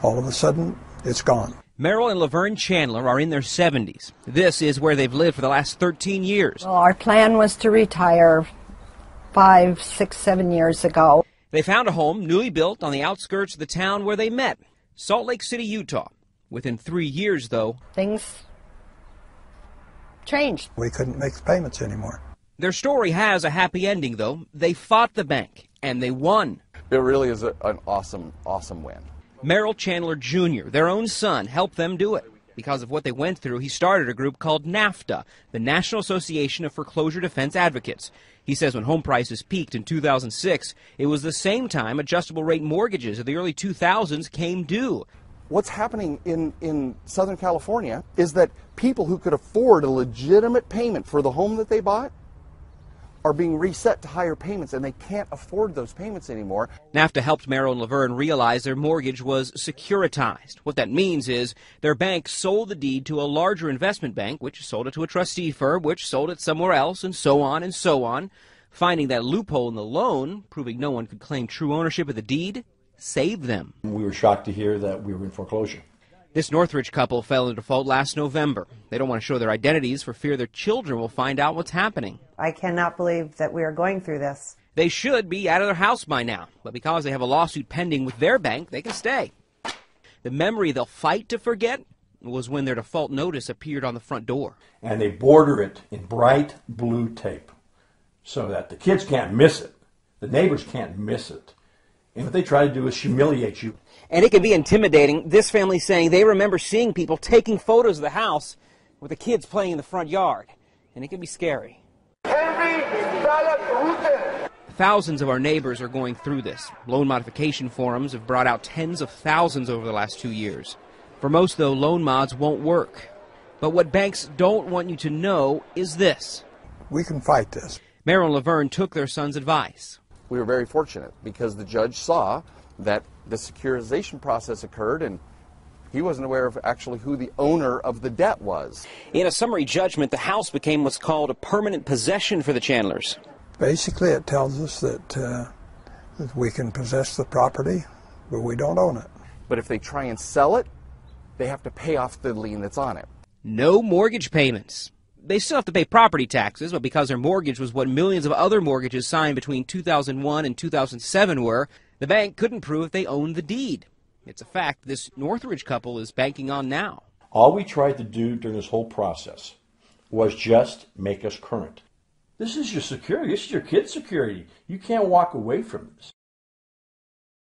All of a sudden, it's gone. Merrill and Laverne Chandler are in their 70s. This is where they've lived for the last 13 years. Well, our plan was to retire 5, 6, 7 years ago. They found a home newly built on the outskirts of the town where they met, Salt Lake City, Utah. Within 3 years, though, things changed. We couldn't make the payments anymore. Their story has a happy ending, though. They fought the bank, and they won. It really is an awesome, awesome win. Merrill Chandler Jr., their own son, helped them do it. Because of what they went through, he started a group called NAFTA, the National Association of Foreclosure Defense Advocates. He says when home prices peaked in 2006, it was the same time adjustable rate mortgages of the early 2000s came due. What's happening in Southern California is that people who could afford a legitimate payment for the home that they bought are being reset to higher payments, and they can't afford those payments anymore. NAFTA helped Merrill and Laverne realize their mortgage was securitized. What that means is their bank sold the deed to a larger investment bank, which sold it to a trustee firm, which sold it somewhere else, and so on and so on. Finding that loophole in the loan, proving no one could claim true ownership of the deed, saved them. We were shocked to hear that we were in foreclosure. This Northridge couple fell into default last November. They don't want to show their identities for fear their children will find out what's happening. I cannot believe that we are going through this. They should be out of their house by now, but because they have a lawsuit pending with their bank, they can stay. The memory they'll fight to forget was when their default notice appeared on the front door. And they border it in bright blue tape so that the kids can't miss it. The neighbors can't miss it. And what they try to do is humiliate you. And it can be intimidating. This family saying they remember seeing people taking photos of the house with the kids playing in the front yard. And it can be scary. Thousands of our neighbors are going through this. Loan modification forums have brought out tens of thousands over the last 2 years. For most, though, loan mods won't work. But what banks don't want you to know is this. We can fight this. Merrill and Laverne took their son's advice. We were very fortunate because the judge saw that the securitization process occurred, and he wasn't aware of actually who the owner of the debt was. In a summary judgment, the house became what's called a permanent possession for the Chandlers. Basically, it tells us that we can possess the property, but we don't own it. But if they try and sell it, they have to pay off the lien that's on it. No mortgage payments. They still have to pay property taxes, but because their mortgage was what millions of other mortgages signed between 2001 and 2007 were, the bank couldn't prove if they owned the deed. It's a fact this Northridge couple is banking on now. All we tried to do during this whole process was just make us current. This is your security. This is your kid's security. You can't walk away from this.